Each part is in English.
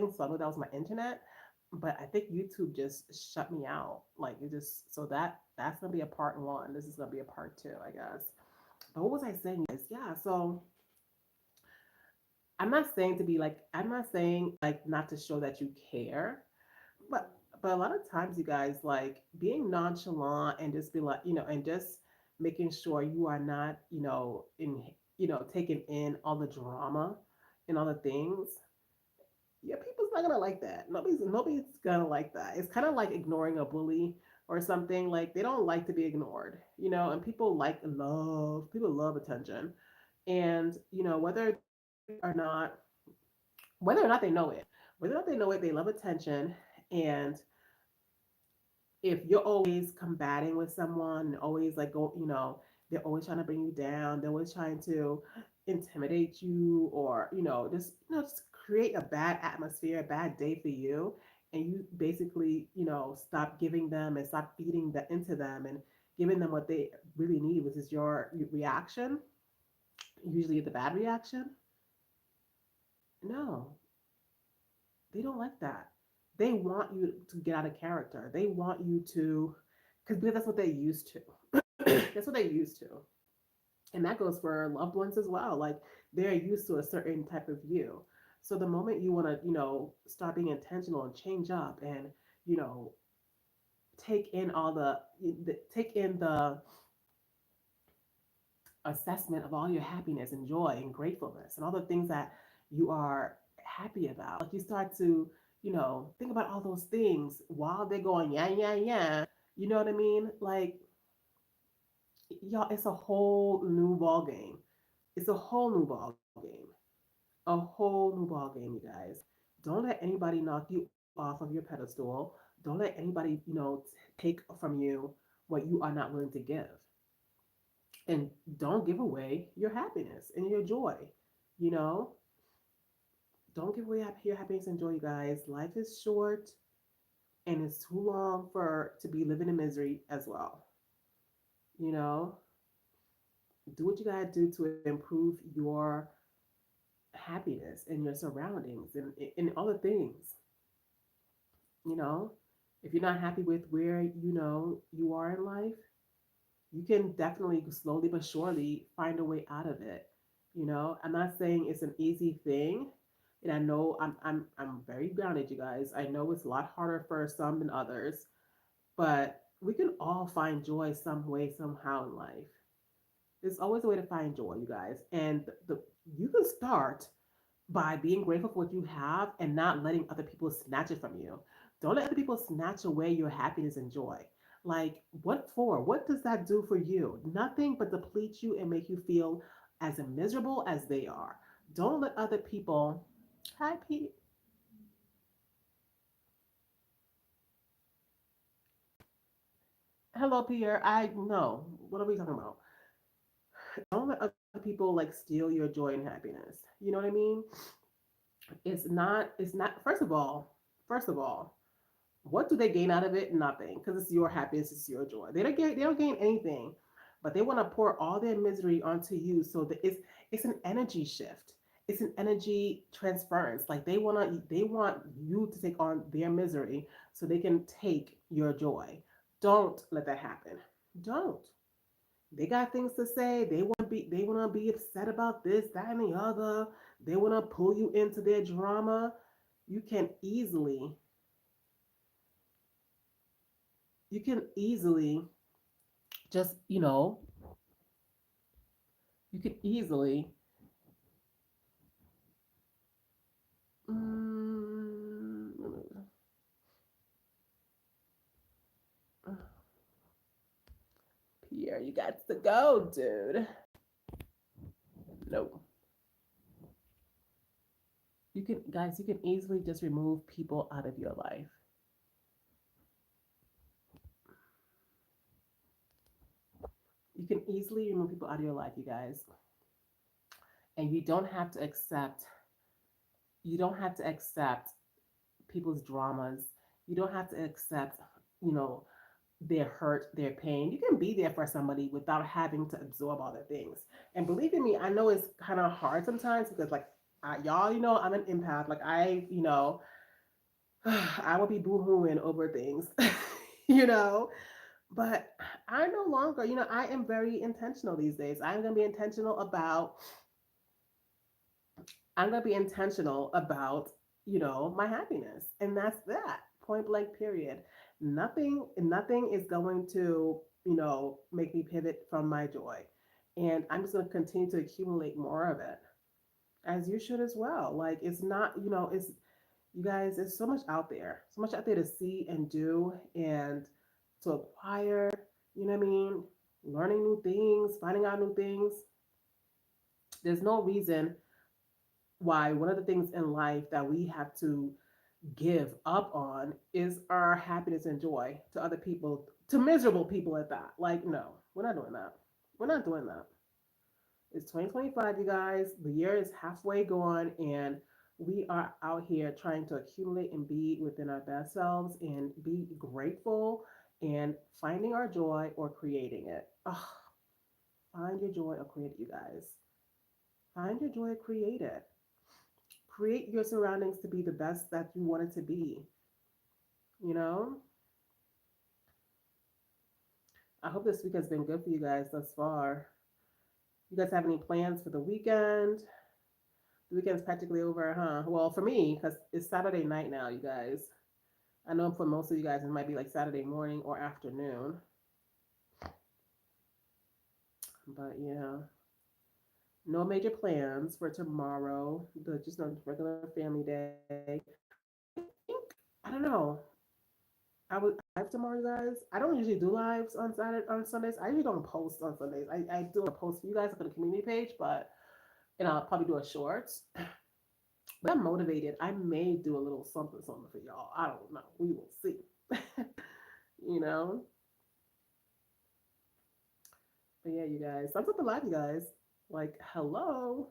something, so I know that was my internet. But I think YouTube just shut me out. Like it just so that's gonna be a part one. This is gonna be a part two, I guess. But what was I saying, guys? Yeah, so I'm not saying like not to show that you care, but a lot of times you guys like being nonchalant and just be like, and just making sure you are not, taking in all the drama and all the things. Yeah, people's not gonna like that. Nobody's gonna like that. It's kind of like ignoring a bully or something. Like they don't like to be ignored, and people love attention. And, whether or not they know it, they love attention. And if you're always combating with someone and always like they're always trying to bring you down, they're always trying to intimidate you, or just create a bad atmosphere, a bad day for you, and you basically stop giving them and stop feeding into them and giving them what they really need, which is your reaction, usually the bad reaction. No, they don't like that. They want you to get out of character. They want you to, because that's what they're used to. That's what they're used to. And that goes for loved ones as well. Like they're used to a certain type of you. So the moment you want to, start being intentional and change up and, you know, take in take in the assessment of all your happiness and joy and gratefulness and all the things that you are happy about. Like you start to, think about all those things while they're going, yeah, yeah, yeah. You know what I mean? Like, y'all, it's a whole new ball game. It's a whole new ball game. A whole new ball game, you guys. Don't let anybody knock you off of your pedestal. Don't let anybody, take from you what you are not willing to give. And don't give away your happiness and your joy. You know, don't give away your happiness and joy, you guys. Life is short and it's too long for to be living in misery as well. You know, do what you gotta do to improve your happiness and your surroundings and all the things. You know, if you're not happy with where you are in life, you can definitely slowly but surely find a way out of it. I'm not saying it's an easy thing, and I know I'm very grounded, you guys. I know it's a lot harder for some than others, but we can all find joy some way somehow in life. There's always a way to find joy, you guys, and you can start by being grateful for what you have and not letting other people snatch it from you. Don't let other people snatch away your happiness and joy. Like, what for? What does that do for you? Nothing but deplete you and make you feel as miserable as they are. Don't let other people. Hi, Pete. Hello, Pierre. I know. What are we talking about? Don't let other people like steal your joy and happiness. You know what I mean? It's not, first of all, what do they gain out of it? Nothing, because it's your happiness, it's your joy. They don't gain anything, but they want to pour all their misery onto you. So that it's an energy shift. It's an energy transference. Like they want you to take on their misery so they can take your joy. Don't let that happen. Don't. They got things to say. They want to be upset about this, that, and the other. They want to pull you into their drama. You can easily you can easily just you can easily mm, Pierre, you got to go, dude. No, you can easily just remove people out of your life. You can easily remove people out of your life, you guys. And you don't have to accept people's dramas. You don't have to accept, you know, their hurt, their pain. You can be there for somebody without having to absorb all the things. And believe in me, I know it's kind of hard sometimes because, like, Y'all, I'm an empath. Like I will be boo-hooing over things, you know. But I no longer, I am very intentional these days. I'm gonna be intentional about, my happiness. And that's that. Point blank period. Nothing is going to, make me pivot from my joy. And I'm just gonna continue to accumulate more of it. As you should as well. Like it's not, it's you guys, there's so much out there. So much out there to see and do and to acquire, you know what I mean? Learning new things, finding out new things. There's no reason why one of the things in life that we have to give up on is our happiness and joy to other people, to miserable people at that. Like, no, we're not doing that. We're not doing that. It's 2025, you guys. The year is halfway gone, and we are out here trying to accumulate and be within our best selves and be grateful and finding our joy or creating it. Ugh, find your joy or create it, you guys. Find your joy, create it. Create your surroundings to be the best that you want it to be. You know, I hope this week has been good for you guys thus far. You guys have any plans for the weekend? The weekend's practically over, huh? Well, for me, because it's Saturday night now, you guys. I know for most of you guys, it might be like Saturday morning or afternoon. But yeah, no major plans for tomorrow. Just a regular family day. I think I don't know. I would live tomorrow, you guys. I don't usually do lives on Sundays. I usually don't post on Sundays. I do a post for you guys on the community page, but and I'll probably do a shorts. But I'm motivated. I may do a little something something for y'all. I don't know. We will see. you know. But yeah, you guys. Thumbs up the live, you guys. Like, hello.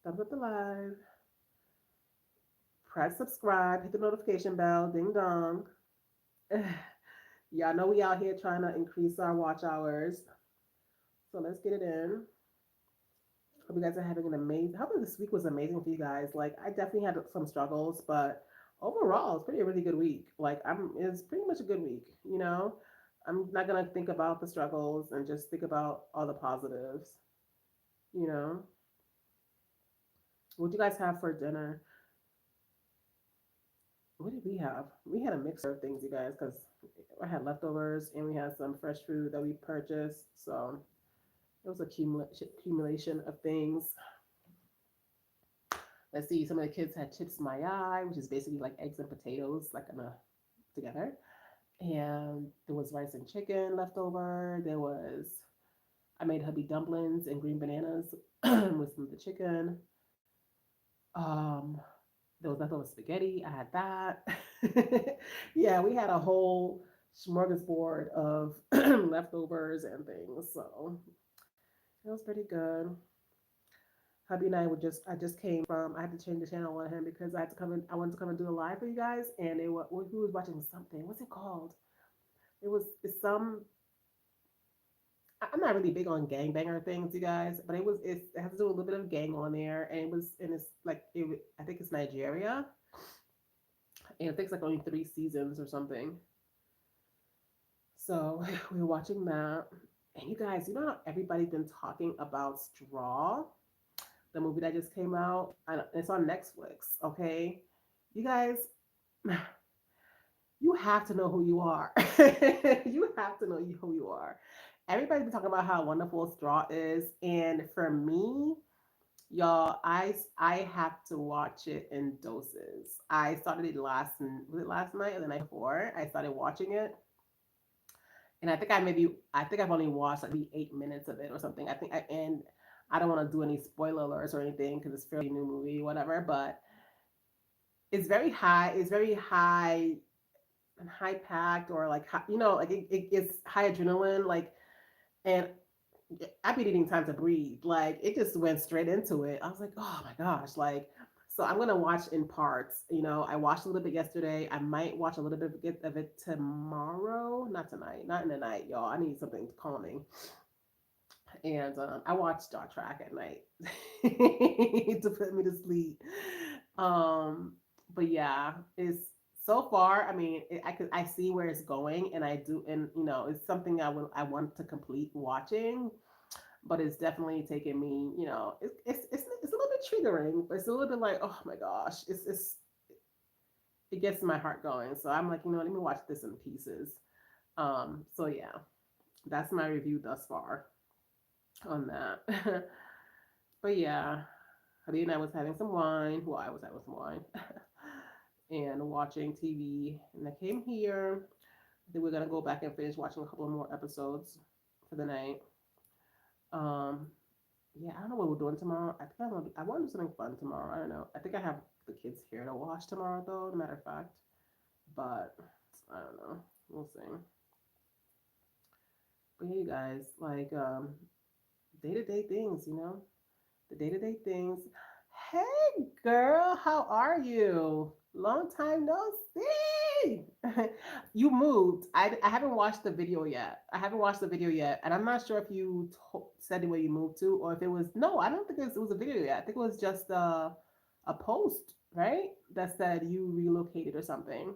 Thumbs up the live. Press subscribe. Hit the notification bell. Ding dong. Y'all know we out here trying to increase our watch hours. So let's get it in. Hope you guys are having an amazing. Hope this week was amazing for you guys. Like I definitely had some struggles, but overall it's pretty a really good week. Like it's pretty much a good week. I'm not gonna think about the struggles and just think about all the positives. You know, what do you guys have for dinner? What did we have? We had a mixture of things, you guys, because I had leftovers and we had some fresh food that we purchased. So it was accumulation of things. Let's see. Some of the kids had chips my eye, which is basically like eggs and potatoes, like in a together. And there was rice and chicken left over. I made hubby dumplings and green bananas with some of the chicken. Um, there was leftover spaghetti. I had that. Yeah, we had a whole smorgasbord of leftovers and things. So it was pretty good. Hubby and I just came from, I had to change the channel on him because I wanted to come and do a live for you guys. And who was watching something? What's it called? It's some, I'm not really big on gangbanger things, you guys, but it has to do a little bit of gang on there. And it's like, I think it's Nigeria. And I think it's like only 3 seasons or something. So we were watching that. And you guys, you know how everybody's been talking about Straw? The movie that just came out. It's on Netflix, okay? You guys, you have to know who you are. You have to know who you are. Everybody's been talking about how wonderful Straw is. And for me, y'all, I have to watch it in doses. I started it was it last night or the night before? I started watching it. And I think I've only watched like maybe 8 minutes of it or something. And I don't want to do any spoiler alerts or anything because it's a fairly new movie, whatever. But it's very high. It's very high packed or like like it's high adrenaline. Like, and I've been needing time to breathe. Like it just went straight into it. I was like, oh my gosh, like. So I'm gonna watch in parts. I watched a little bit yesterday. I might watch a little bit of it tomorrow. Not tonight. Not in the night, y'all. I need something calming. And I watch Star Trek at night to put me to sleep. Um, but yeah, it's so far. I mean, I see where it's going, and I do, and it's something I want to complete watching. But it's definitely taken me. It's a little bit triggering, but it's a little bit like, oh my gosh, it gets my heart going. So I'm like, let me watch this in pieces. So yeah, that's my review thus far on that. But yeah, Hubby and I was having some wine. Well, I was having some wine and watching TV. And I came here. I think we're gonna go back and finish watching a couple more episodes for the night. Um, yeah, I don't know what we're doing tomorrow. I think I want to do something fun tomorrow. I don't know. I think I have the kids here to watch tomorrow, though. Matter of fact, but I don't know. We'll see. But yeah, you guys, like day to day things, the day to day things. Hey, girl, how are you? Long time no see. You moved. I haven't watched the video yet. I haven't watched the video yet, and I'm not sure if you said where you moved to, or if it was no. I don't think it was a video yet. I think it was just a post, right? That said you relocated or something.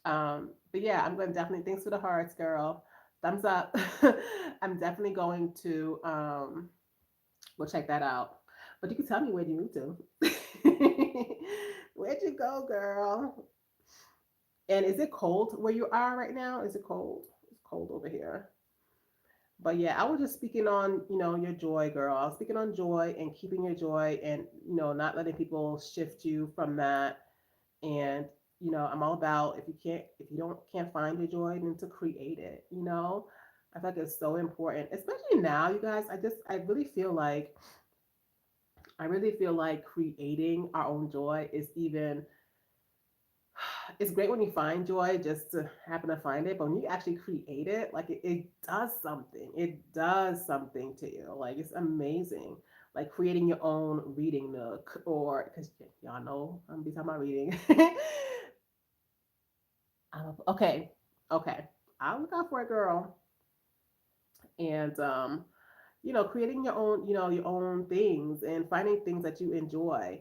But yeah, I'm going to definitely thanks for the hearts, girl. Thumbs up. I'm definitely going to we'll check that out. But you can tell me where you moved to. Where'd you go, girl? And is it cold where you are right now? Is it cold? It's cold over here. But yeah, I was just speaking on, your joy, girl. I was speaking on joy and keeping your joy and, not letting people shift you from that. And, I'm all about if you can't find your joy, then to create it, I feel like it's so important, especially now, you guys. I really feel like creating our own joy is even it's great when you find joy just to happen to find it, but when you actually create it, like it does something. It does something to you. Like it's amazing. Like creating your own reading nook, or because y'all know I'm gonna be talking about reading. Okay, okay, I'll look out for it, girl. And creating your own things and finding things that you enjoy.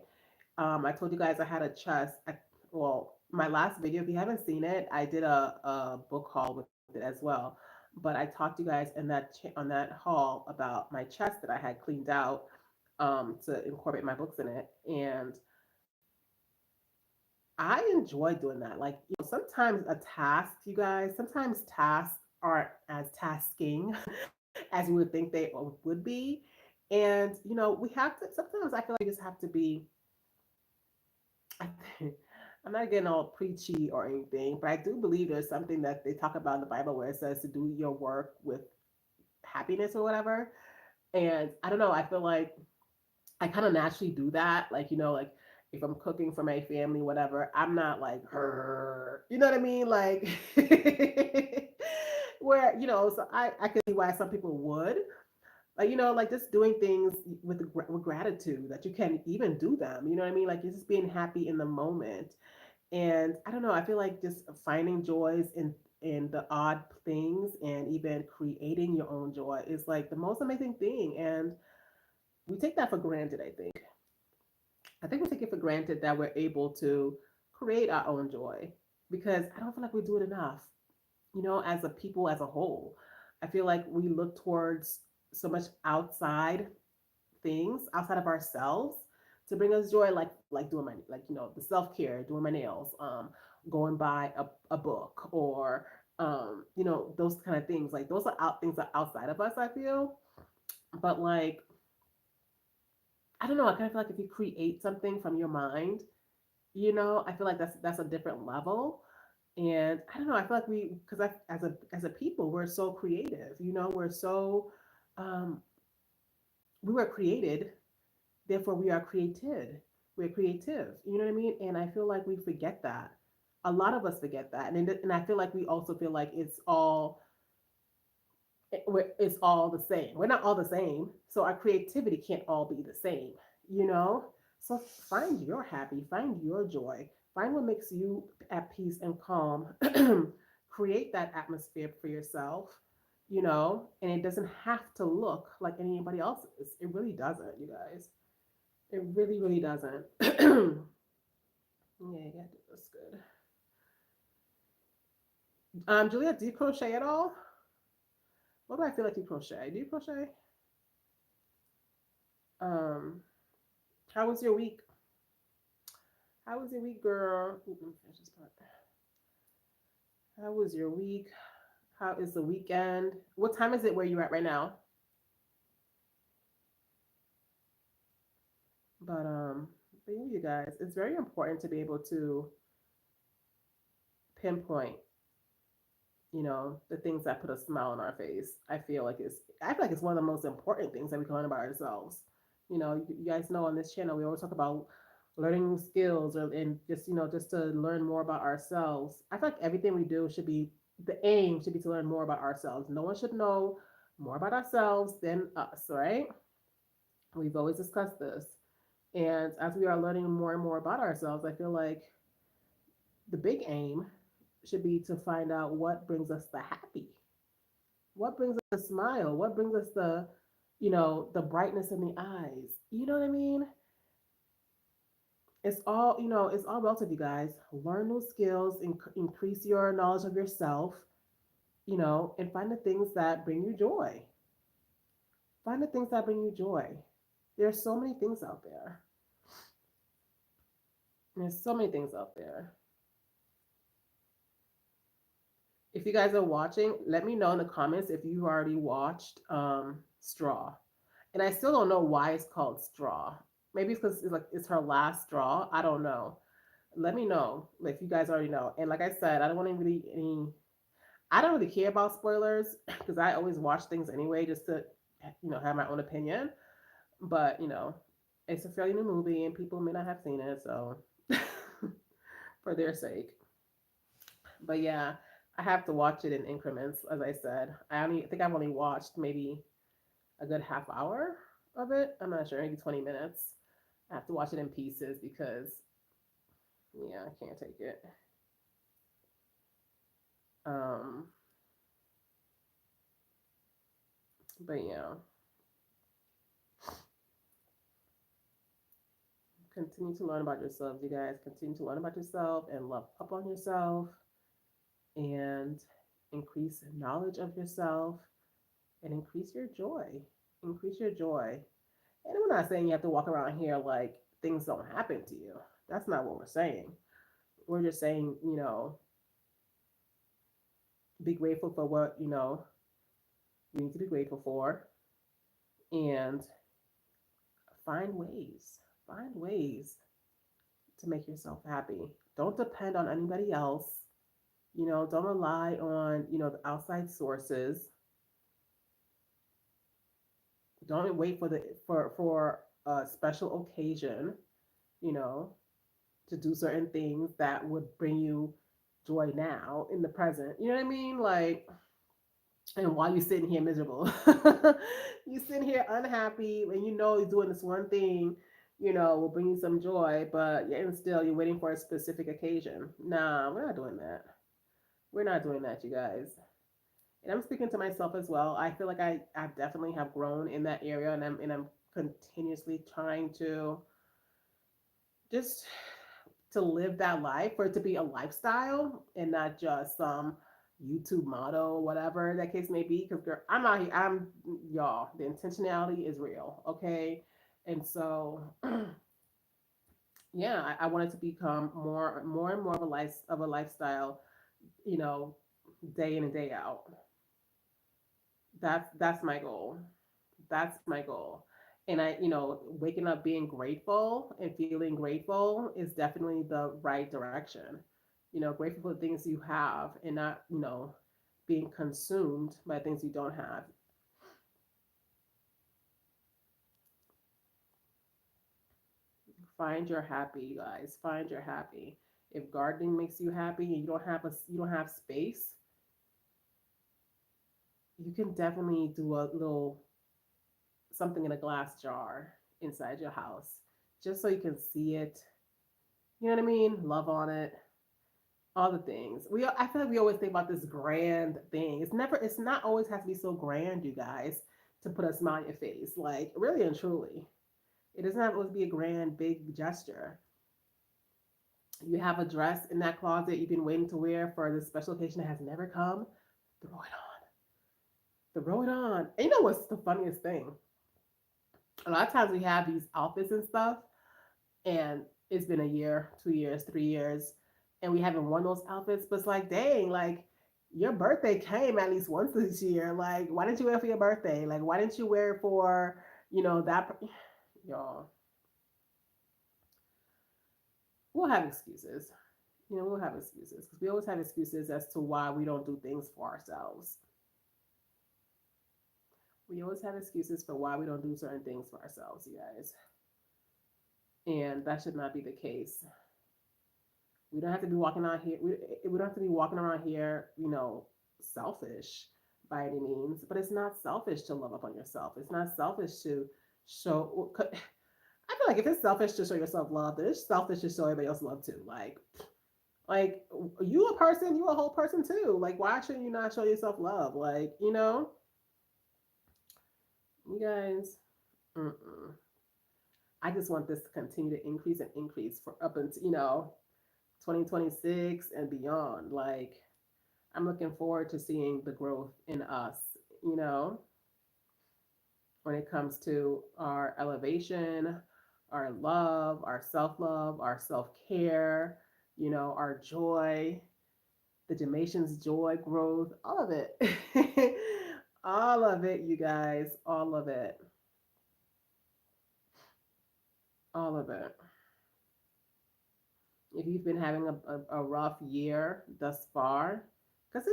I told you guys I had a chest. Well, my last video, if you haven't seen it, I did a book haul with it as well. But I talked to you guys in on that haul about my chest that I had cleaned out to incorporate my books in it, and I enjoy doing that. Like, sometimes a task, you guys, sometimes tasks aren't as tasking as we would think they would be. And, we have to, sometimes I feel like we just have to be, I'm not getting all preachy or anything, but I do believe there's something that they talk about in the Bible where it says to do your work with happiness or whatever. And I don't know, I feel like I kind of naturally do that. Like, like if I'm cooking for my family, whatever, I'm not like her. You know what I mean? Like where, so I can see why some people would. Like, like just doing things with gratitude that you can even do them. You know what I mean? Like you're just being happy in the moment. And I don't know, I feel like just finding joys in the odd things and even creating your own joy is like the most amazing thing. And we take that for granted, I think. I think we take it for granted that we're able to create our own joy because I don't feel like we do it enough, as a people as a whole. I feel like we look towards so much outside things outside of ourselves to bring us joy, like doing my like the self-care, doing my nails, going by a book, or those kind of things. Like those are things that are outside of us, I feel. But like, I don't know, I kind of feel like if you create something from your mind, I feel like that's a different level. And I don't know, I feel like we because I as a people, we're so creative, we're so um we were created, therefore we are created. We're creative. You know what I mean? And I feel like we forget that. A lot of us forget that. And I feel like we also feel like it's all the same. We're not all the same. So our creativity can't all be the same, you know? So find your happy, find your joy, find what makes you at peace and calm. Create that atmosphere for yourself, and it doesn't have to look like anybody else's. It really doesn't, you guys. It really, really doesn't. Yeah, you gotta do this good. Juliet, do you crochet at all? What do I feel like you crochet? Do you crochet? Um, how was your week? How was your week, girl? Finish this part. How was your week? How is the weekend? What time is it where you're at right now? But but yeah, you guys, it's very important to be able to pinpoint, the things that put a smile on our face. I feel like it's one of the most important things that we can learn about ourselves. You guys know on this channel we always talk about learning new skills and just to learn more about ourselves. I feel like everything we do should be the aim should be to learn more about ourselves. No one should know more about ourselves than us, right? We've always discussed this. And as we are learning more and more about ourselves, I feel like the big aim should be to find out what brings us the happy, what brings us the smile, what brings us the brightness in the eyes. You know what I mean? It's all relative, you guys. Learn new skills, increase your knowledge of yourself, and find the things that bring you joy. Find the things that bring you joy. There's so many things out there. There's so many things out there. If you guys are watching, let me know in the comments if you already watched Straw. And I still don't know why it's called Straw. Maybe it's because it's her last straw. I don't know. Let me know if you guys already know. And like I said, I don't want to really any. I don't really care about spoilers because I always watch things anyway, just to have my own opinion. But it's a fairly new movie, and people may not have seen it, so for their sake. But yeah, I have to watch it in increments. As I said, I think I've only watched maybe a good half hour of it. I'm not sure, maybe 20 minutes. I have to watch it in pieces because yeah, I can't take it. Um, but yeah, continue to learn about yourself, you guys. Continue to learn about yourself and love up on yourself and increase knowledge of yourself and increase your joy. Increase your joy. And we're not saying you have to walk around here like things don't happen to you. That's not what we're saying. We're just saying, be grateful for what, you need to be grateful for and find ways. Find ways to make yourself happy. Don't depend on anybody else. Don't rely on, the outside sources. Don't wait for a special occasion, you know, to do certain things that would bring you joy now in the present. You know what I mean? Like, and while you're sitting here miserable, you sitting here unhappy, and you're doing this one thing, will bring you some joy, but yeah, and still you're waiting for a specific occasion. Nah, we're not doing that. We're not doing that, you guys. And I'm speaking to myself as well. I feel like I definitely have grown in that area, and I'm continuously trying to just to live that life, for it to be a lifestyle and not just some YouTube motto, whatever that case may be. Because girl, I'm out here. I'm y'all. The intentionality is real, okay? And so, yeah, I want it to become more and more of a lifestyle. You know, day in and day out. That's my goal. That's my goal. And waking up being grateful and feeling grateful is definitely the right direction. Grateful for the things you have and not, being consumed by things you don't have. Find your happy, you guys. Find your happy. If gardening makes you happy and you don't have space, you can definitely do a little something in a glass jar inside your house just so you can see it. You know what I mean? Love on it. all the things. I feel like we always think about this grand thing. It's not always has to be so grand, you guys, to put a smile on your face. Like really and truly, it doesn't have to always be a grand, big gesture. You have a dress in that closet you've been waiting to wear for this special occasion that has never come. Throw it on. Throw it on. And you know what's the funniest thing? A lot of times we have these outfits and stuff, and it's been a year, 2 years, 3 years, and we haven't worn those outfits. But it's like, dang, like your birthday came at least once this year. Like, why didn't you wear it for your birthday? Like, why didn't you wear it for, that? Y'all, we'll have excuses. We'll have excuses because we always have excuses as to why we don't do things for ourselves. We always have excuses for why we don't do certain things for ourselves, you guys. And that should not be the case. We don't have to be walking out here. We don't have to be walking around here, selfish by any means. But it's not selfish to love up on yourself. It's not selfish to show. I feel like if it's selfish to show yourself love, then it's selfish to show everybody else love too. Like you a person, you a whole person too. Like why shouldn't you not show yourself love? Like you guys. Mm-mm. I just want this to continue to increase and increase for up until 2026 and beyond. Like, I'm looking forward to seeing the growth in us, you know, when it comes to our elevation, our love, our self care, our joy, the Jamaitians' joy growth, all of it. All of it, you guys, all of it. All of it. If you've been having a rough year thus far, because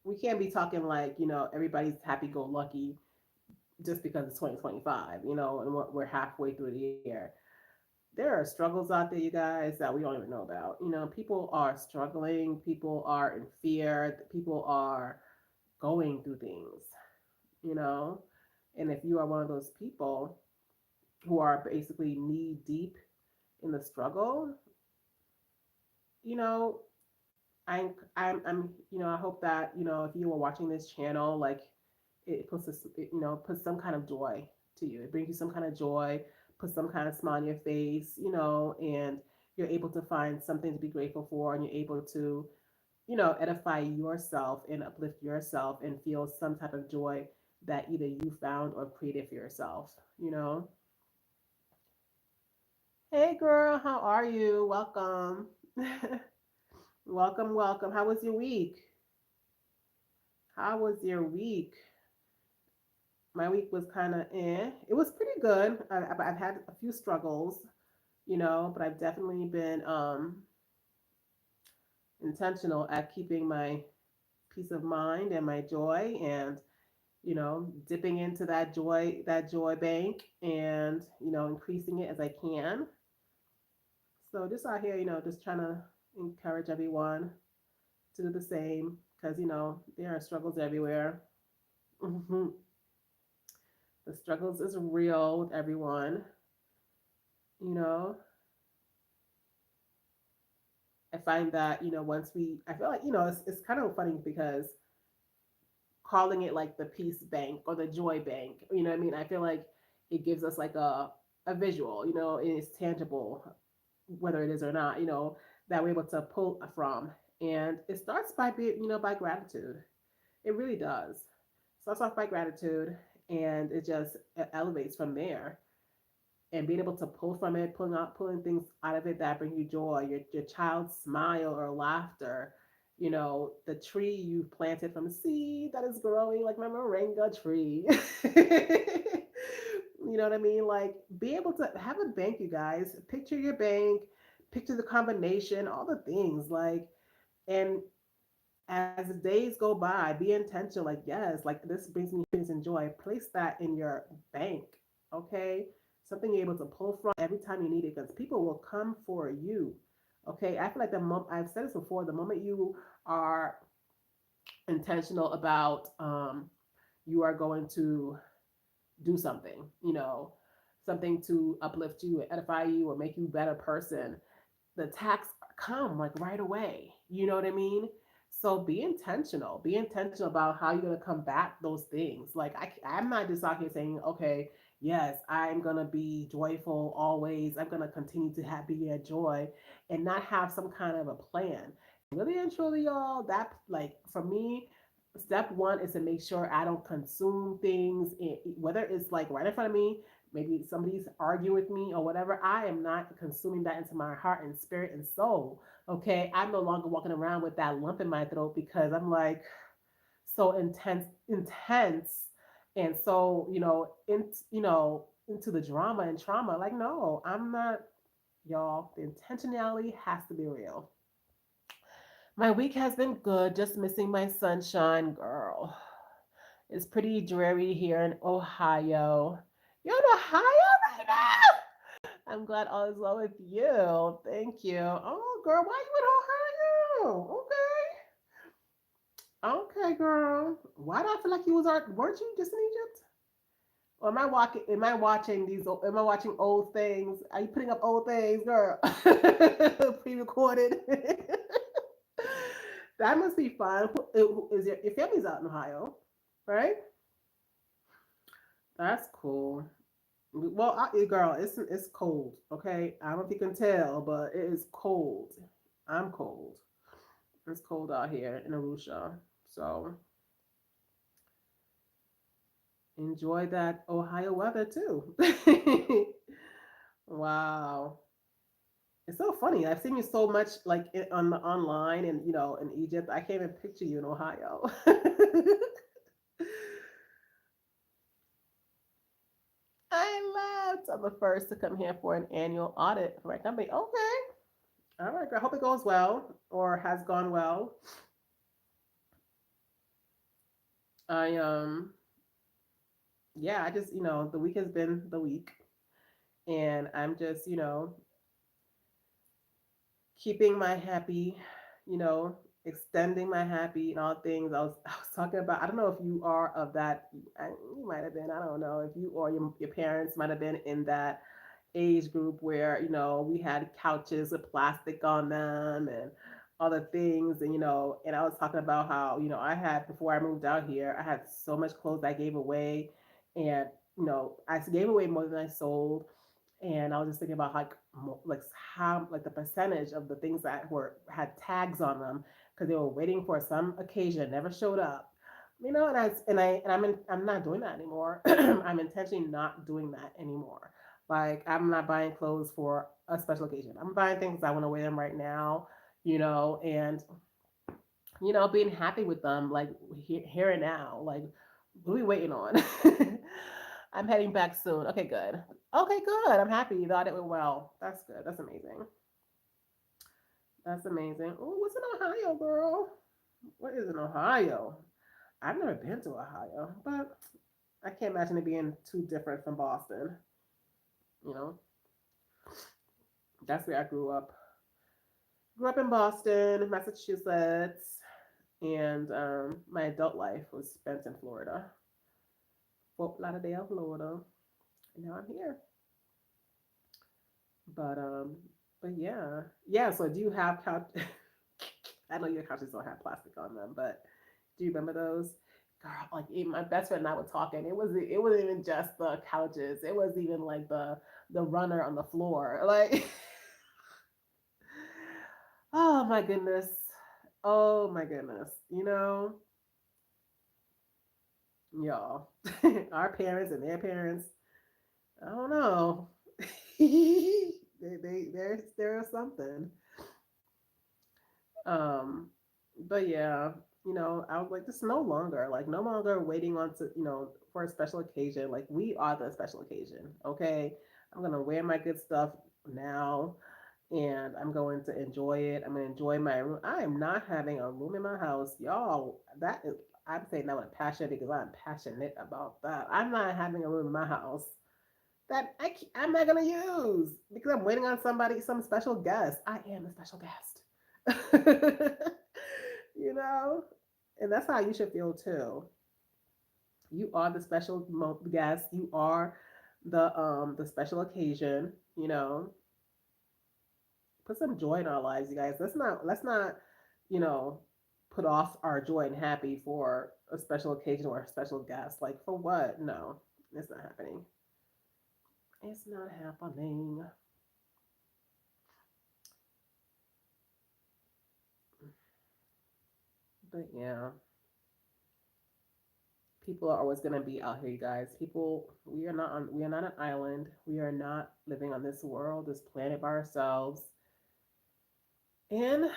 we can't be talking like everybody's happy go lucky just because it's 2025, and we're halfway through the year. There are struggles out there, you guys, that we don't even know about. People are struggling, people are in fear, people are going through things, you know, and if you are one of those people who are basically knee deep in the struggle, you know, I hope that if you were watching this channel, like it puts this, puts some kind of joy to you. It brings you some kind of joy, puts some kind of smile on your face, and you're able to find something to be grateful for, and you're able to, edify yourself and uplift yourself and feel some type of joy that either you found or created for yourself. Hey girl, how are you? Welcome. Welcome, welcome. How was your week? How was your week? My week was kind of It was pretty good. I've had a few struggles, but I've definitely been intentional at keeping my peace of mind and my joy, and dipping into that joy bank, and increasing it as I can. So just out here, just trying to encourage everyone to do the same, because there are struggles everywhere. The struggles is real with everyone. You know, I find that I feel like it's kind of funny because calling it like the peace bank or the joy bank, what I mean. I feel like it gives us like a visual, and it's tangible, whether it is or not, that we're able to pull from. And it starts by being, by gratitude. It really does. Starts off by gratitude, and it just elevates from there. And being able to pull from it, pulling things out of it that bring you joy, your child's smile or laughter, the tree you planted from seed that is growing like my moringa tree. You know what I mean? Like be able to have a bank, you guys. Picture your bank, picture the combination, all the things like, and as the days go by, be intentional. Like, yes, like this brings me happiness and joy. Place that in your bank, okay? Something you're able to pull from every time you need it, because people will come for you. Okay, I feel like I've said this before. The moment you are intentional about, you are going to do something, something to uplift you, edify you, or make you a better person. The attacks come like right away. You know what I mean? So be intentional. Be intentional about how you're gonna combat those things. Like I'm not just out here saying, okay, yes, I'm gonna be joyful always. I'm gonna continue to have be a joy, and not have some kind of a plan. Really and truly, y'all, that like for me, step one is to make sure I don't consume things, whether it's like right in front of me, maybe somebody's arguing with me or whatever. I am not consuming that into my heart and spirit and soul. Okay, I'm no longer walking around with that lump in my throat because I'm like so intense, and so into the drama and trauma. Like, no, I'm not, y'all. The intentionality has to be real. My week has been good, just missing my sunshine, girl. It's pretty dreary here in Ohio. You're in Ohio right now? I'm glad all is well with you. Thank you. Oh, girl, why you in Ohio? Okay. Okay, girl. Why do I feel like you weren't you just in Egypt? Or am I watching am I watching old things? Are you putting up old things, girl? Pre-recorded. That must be fun. Is your family's out in Ohio, right? That's cool. Well, girl, it's cold. Okay, I don't know if you can tell, but it is cold. I'm cold. It's cold out here in Arusha. So enjoy that Ohio weather too. Wow. It's so funny. I've seen you so much like on the online and in Egypt. I can't even picture you in Ohio. I left. I'm the first to come here for an annual audit for my company. Okay. All right. I hope it goes well or has gone well. I yeah, I just the week has been the week, and I'm just keeping my happy, you know, extending my happy and all things. I was talking about. I don't know if you are of that. You might have been. I don't know if you or your parents might have been in that age group where we had couches with plastic on them and other things, and and I was talking about how I had, before I moved out here, I had so much clothes I gave away, and I gave away more than I sold. And I was just thinking about like how like the percentage of the things that were had tags on them because they were waiting for some occasion, never showed up. I'm not doing that anymore. I'm intentionally not doing that anymore. Like, I'm not buying clothes for a special occasion. I'm buying things I want to wear them right now, and being happy with them, like here and now. Like, what are we waiting on? I'm heading back soon. Okay, good. Okay, good. I'm happy you thought it went well. That's good. That's amazing. That's amazing. Oh, what's in Ohio, girl? What is in Ohio? I've never been to Ohio, but I can't imagine it being too different from Boston. You know, that's where I grew up. Grew up in Boston, Massachusetts, and my adult life was spent in Florida, Fort Lauderdale, Florida. And now I'm here. But yeah, yeah. So do you have couch? I know your couches don't have plastic on them, but do you remember those? Girl, like even my best friend and I were talking. It wasn't even just the couches. It was even like the runner on the floor. Like, oh my goodness, oh my goodness. Y'all, our parents and their parents. I don't know. There's something. Um, but yeah, I was like, this no longer, like, no longer waiting on to, for a special occasion. Like, we are the special occasion. Okay. I'm going to wear my good stuff now, and I'm going to enjoy it. I'm going to enjoy my room. I am not having a room in my house. Y'all, I'm saying that with passion because I'm passionate about that. I'm not having a room in my house that I'm not going to use because I'm waiting on some special guest. I am the special guest. you know? And that's how you should feel too. You are the special guest. You are the special occasion. Put some joy in our lives, you guys. Let's not, you know, put off our joy and happy for a special occasion or a special guest. Like for what? No, it's not happening. It's not happening. But yeah, people are always gonna be out here, you guys. People, we are not an island. We are not living on this world, this planet by ourselves. And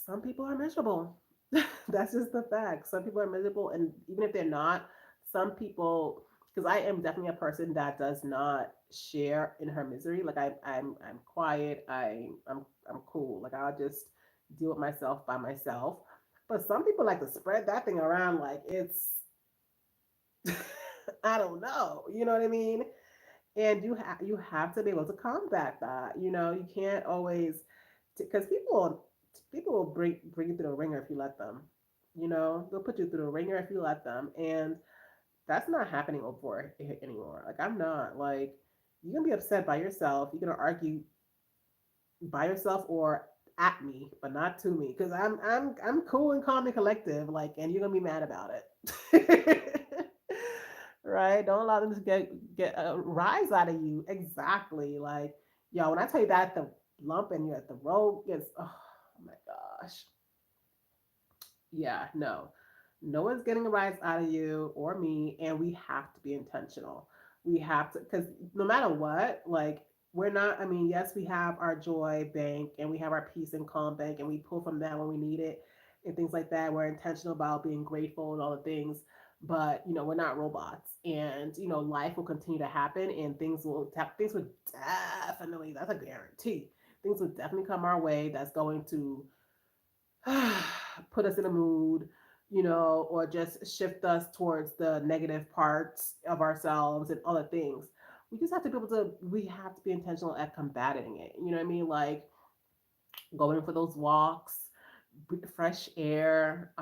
some people are miserable. That's just the fact. Some people are miserable, and even if they're not, some people, because I am definitely a person that does not share in her misery. Like I'm quiet. I'm cool. Like I'll just deal with myself by myself. But some people like to spread that thing around like it's I don't know. You know what I mean? And you have to be able to combat that. You can't always because people will bring you through the ringer if you let them. They'll put you through the ringer if you let them, and that's not happening over anymore. Like I'm not like you're gonna be upset by yourself. You're gonna argue by yourself or at me, but not to me, because I'm cool and calm and collective. Like, and you're gonna be mad about it. Right? Don't allow them to get a rise out of you. Exactly. Like, yo, when I tell you that the lump in you at the road gets, oh my gosh, yeah, no, no one's getting a rise out of you or me, and we have to be intentional. We have to, because no matter what, like we're not. I mean, yes, we have our joy bank and we have our peace and calm bank, and we pull from that when we need it and things like that. We're intentional about being grateful and all the things, but we're not robots, and life will continue to happen, and things will definitely. That's a guarantee. Things will definitely come our way. That's going to put us in a mood, or just shift us towards the negative parts of ourselves and other things. We have to be intentional at combating it. You know what I mean? Like going for those walks, fresh air,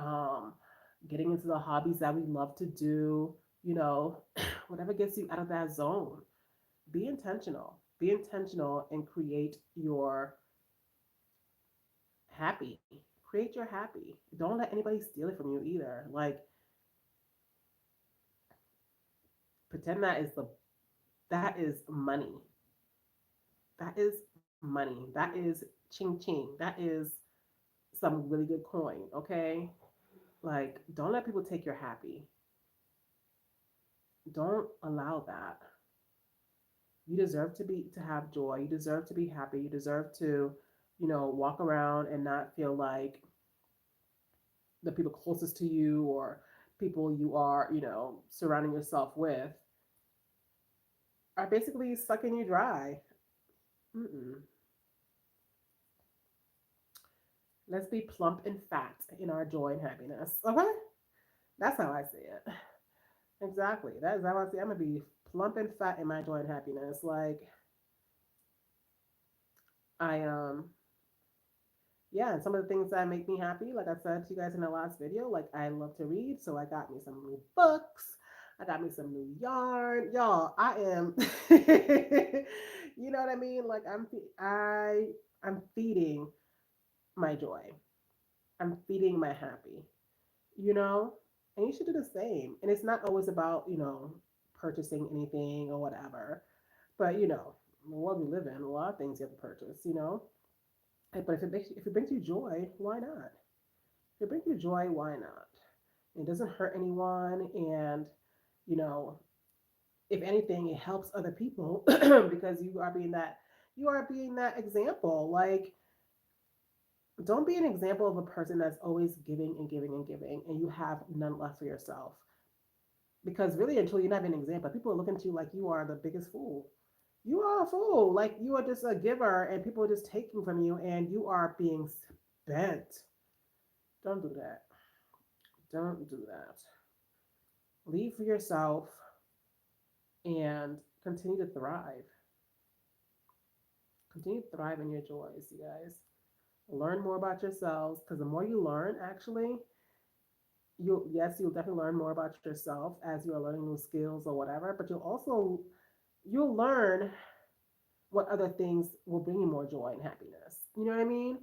getting into the hobbies that we love to do, whatever gets you out of that zone. Be intentional. Be intentional and create your happy. Create your happy. Don't let anybody steal it from you either. Like pretend that is money. That is money. That is ching ching. That is some really good coin. Okay. Like don't let people take your happy. Don't allow that. You deserve to have joy. You deserve to be happy. You deserve to, walk around and not feel like the people closest to you or people you are, surrounding yourself with are basically sucking you dry. Mm-mm. Let's be plump and fat in our joy and happiness. Okay? That's how I see it. Exactly. That is how I see it. I'm going to be plump and fat in my joy and happiness. Like, I, yeah, and some of the things that make me happy, like I said to you guys in the last video, like I love to read, so I got me some new books. I got me some new yarn. Y'all, I am you know what I mean? Like I'm feeding my joy. I'm feeding my happy, you know? And you should do the same. And it's not always about, purchasing anything or whatever. But, the world we live in, a lot of things you have to purchase. But if it brings you joy, why not? If it brings you joy, why not? It doesn't hurt anyone, and you know, if anything, it helps other people because you are being that example. Like, don't be an example of a person that's always giving and giving and giving, and you have none left for yourself. Because really, until you're not an example, people are looking at you like you are the biggest fool. You are a fool. Like you are just a giver, and people are just taking from you, and you are being spent. Don't do that. Don't do that. Leave for yourself and continue to thrive. Continue to thrive in your joys, you guys. Learn more about yourselves because the more you learn, actually, you'll definitely learn more about yourself as you are learning new skills or whatever. But you'll learn what other things will bring you more joy and happiness. You know what I mean?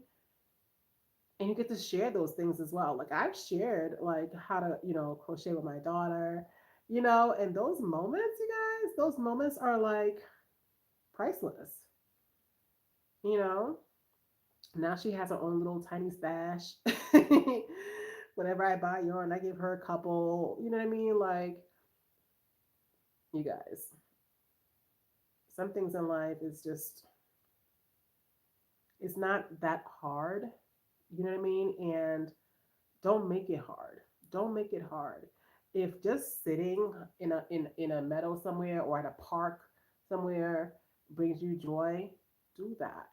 And you get to share those things as well. Like I've shared like how to, crochet with my daughter, and those moments, you guys, those moments are like priceless, you know? Now she has her own little tiny stash. Whenever I buy yarn, I give her a couple, you know what I mean? Like, you guys, some things in life is just, it's not that hard, you know what I mean? And don't make it hard. Don't make it hard. If just sitting in a meadow somewhere or at a park somewhere brings you joy, do that.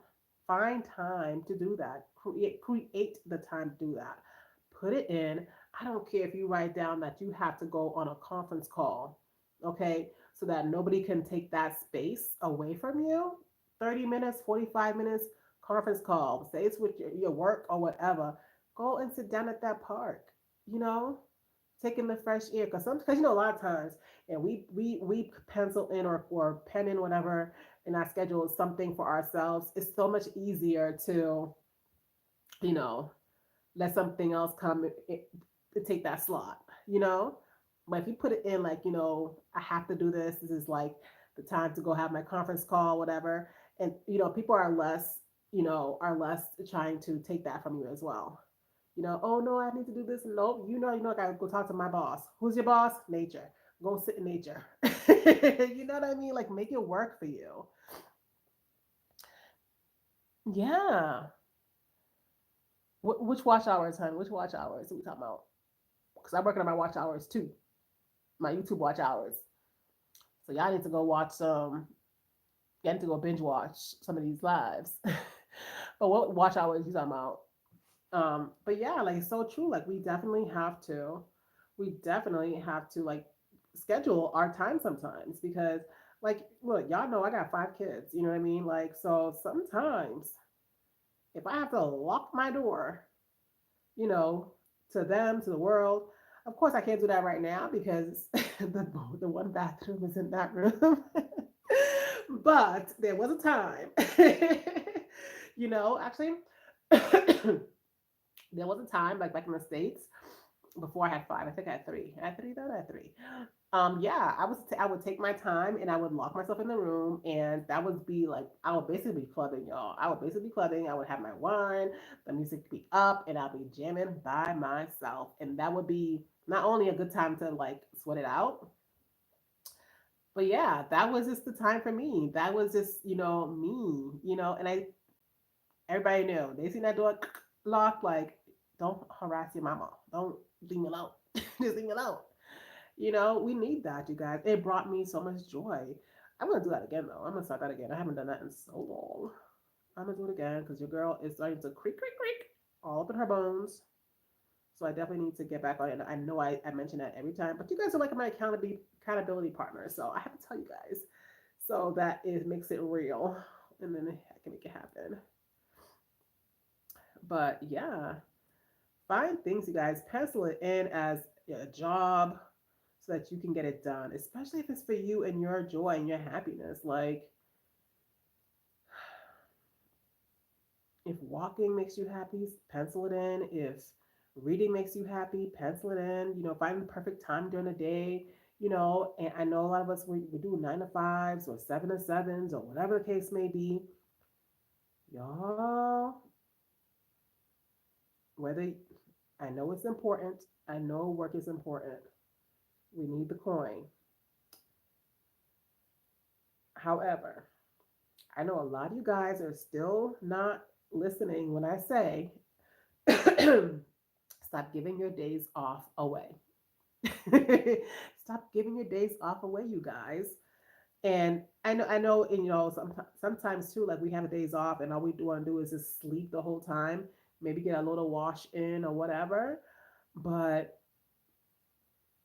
Find time to do that. Create the time to do that. Put it in. I don't care if you write down that you have to go on a conference call, okay, so that nobody can take that space away from you. 30 minutes, 45 minutes conference call. Say it's with your work or whatever. Go and sit down at that park, you know, taking the fresh air. Because a lot of times, and we pencil in or pen in whatever in our schedule something for ourselves. It's so much easier to, you know, let something else come to take that slot, you know? But if you put it in like, I have to do this, this is like the time to go have my conference call, whatever. And, people are less trying to take that from you as well. Oh no, I need to do this. Nope, I gotta go talk to my boss. Who's your boss? Nature. Go sit in nature. You know what I mean? Like make it work for you. Yeah. Which watch hours, honey? Which watch hours are we talking about? Because I'm working on my watch hours too, my YouTube watch hours. So y'all need to go watch some. Y'all need to go binge watch some of these lives. But what watch hours you talking about? But yeah, like it's so true. Like we definitely have to like schedule our time sometimes because like look, y'all know I got 5 kids. You know what I mean? Like so sometimes if I have to lock my door, you know, to them, to the world. Of course, I can't do that right now because the one bathroom is in that room. But there was a time, actually, there was a time like back in the States before I had 5. I think I had 3. I had 3 then. I had 3. Yeah, I would take my time and I would lock myself in the room and that would be like I would basically be clubbing, y'all. I would basically be clubbing. I would have my wine, the music would be up, and I'll be jamming by myself. And that would be not only a good time to like sweat it out, but yeah, that was just the time for me. That was just me, and I everybody knew they seen that door locked. Like, don't harass your mama. Don't leave me alone. Just leave me alone. We need that, you guys. It brought me so much joy. I'm gonna do that again though. I'm gonna start that again. I haven't done that in so long. I'm gonna do it again because your girl is starting to creak, creak, creak all up in her bones. So I definitely need to get back on it. I know I mention that every time, but you guys are like my accountability partner. So I have to tell you guys. So that is makes it real, and then I can make it happen. But yeah, find things, you guys. Pencil it in as a job so that you can get it done, especially if it's for you and your joy and your happiness. Like, if walking makes you happy, pencil it in. If reading makes you happy, pencil it in. Find the perfect time during the day. And I know a lot of us we do 9 to 5s or 7 to 7s or whatever the case may be. Y'all, whether I know it's important, I know work is important. We need the coin. However, I know a lot of you guys are still not listening when I say stop giving your days off away. Stop giving your days off away, you guys. And I know, and sometimes too, like we have days off, and all we do want to do is just sleep the whole time. Maybe get a little wash in or whatever. But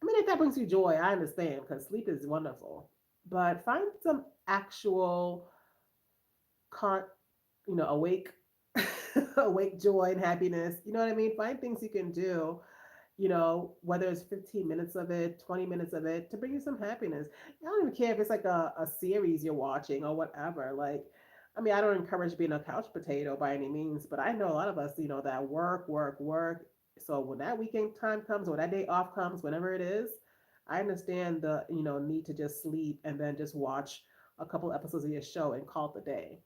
I mean, if that brings you joy, I understand because sleep is wonderful. But find some actual con, awake, awake joy and happiness. You know what I mean? Find things you can do. Whether it's 15 minutes of it, 20 minutes of it, to bring you some happiness. I don't even care if it's like a series you're watching or whatever. Like, I mean, I don't encourage being a couch potato by any means, but I know a lot of us, that work, work, work. So when that weekend time comes or that day off comes, whenever it is, I understand the, need to just sleep and then just watch a couple episodes of your show and call it the day.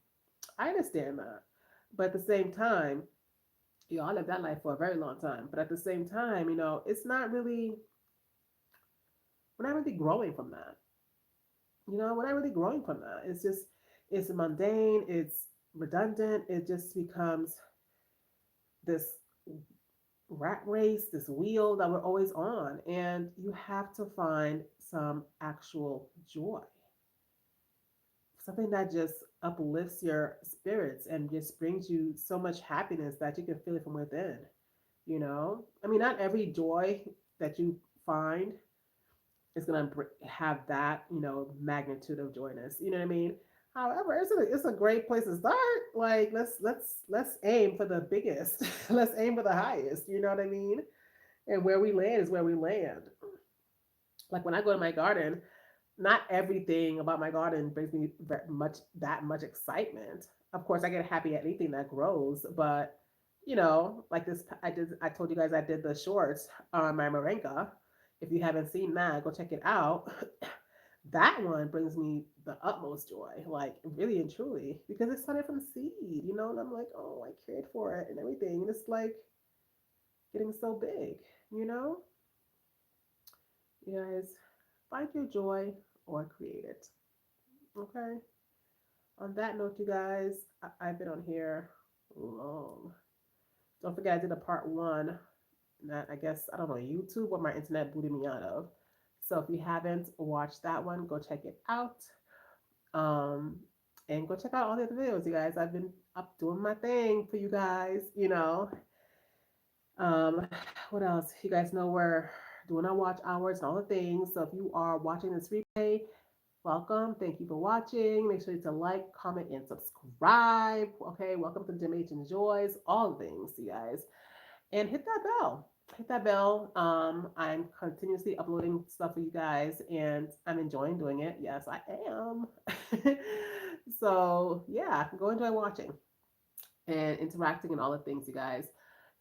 I understand that. But at the same time, I lived that life for a very long time. But at the same time, it's not really, we're not really growing from that. We're not really growing from that. It's mundane, it's redundant, it just becomes this rat race, this wheel that we're always on. And you have to find some actual joy, something that just uplifts your spirits and just brings you so much happiness that you can feel it from within. I mean, not every joy that you find is going to have that, magnitude of joyness. You know what I mean? However, it's a great place to start. Like, let's aim for the biggest. Let's aim for the highest. You know what I mean? And where we land is where we land. Like when I go to my garden, not everything about my garden brings me that much excitement. Of course, I get happy at anything that grows, but like this, I told you guys I did the shorts on my moringa. If you haven't seen that, go check it out. That one brings me the utmost joy, like really and truly, because it started from seed, and I'm like, oh, I cared for it and everything, and it's like getting so big, you know. You guys, find your joy or create it. Okay. On that note, you guys, I've been on here long. Don't forget, I did a part one. That I guess I don't know YouTube or my internet booted me out of. So if you haven't watched that one, go check it out. Um, and go check out all the other videos, you guys. I've been up doing my thing for you guys. What else? You guys know we're doing our watch hours and all the things. So if you are watching this replay, welcome. Thank you for watching. Make sure to like, comment, and subscribe. Okay, welcome to Jamaitian Joys, all the things, you guys. And hit that bell. Hit that bell. I'm continuously uploading stuff for you guys, and I'm enjoying doing it. Yes, I am. So yeah, go enjoy watching and interacting and all the things, you guys.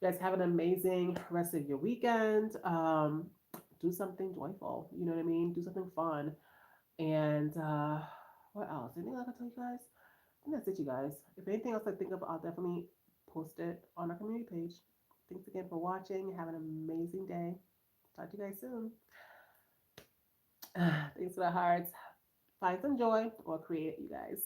You guys have an amazing rest of your weekend. Do something joyful. You know what I mean? Do something fun. And what else? Anything else I can tell you guys? I think that's it, you guys. If anything else I think of, I'll definitely post it on our community page. Thanks again for watching. Have an amazing day. Talk to you guys soon. Thanks for the hearts. Find some joy or create it, you guys.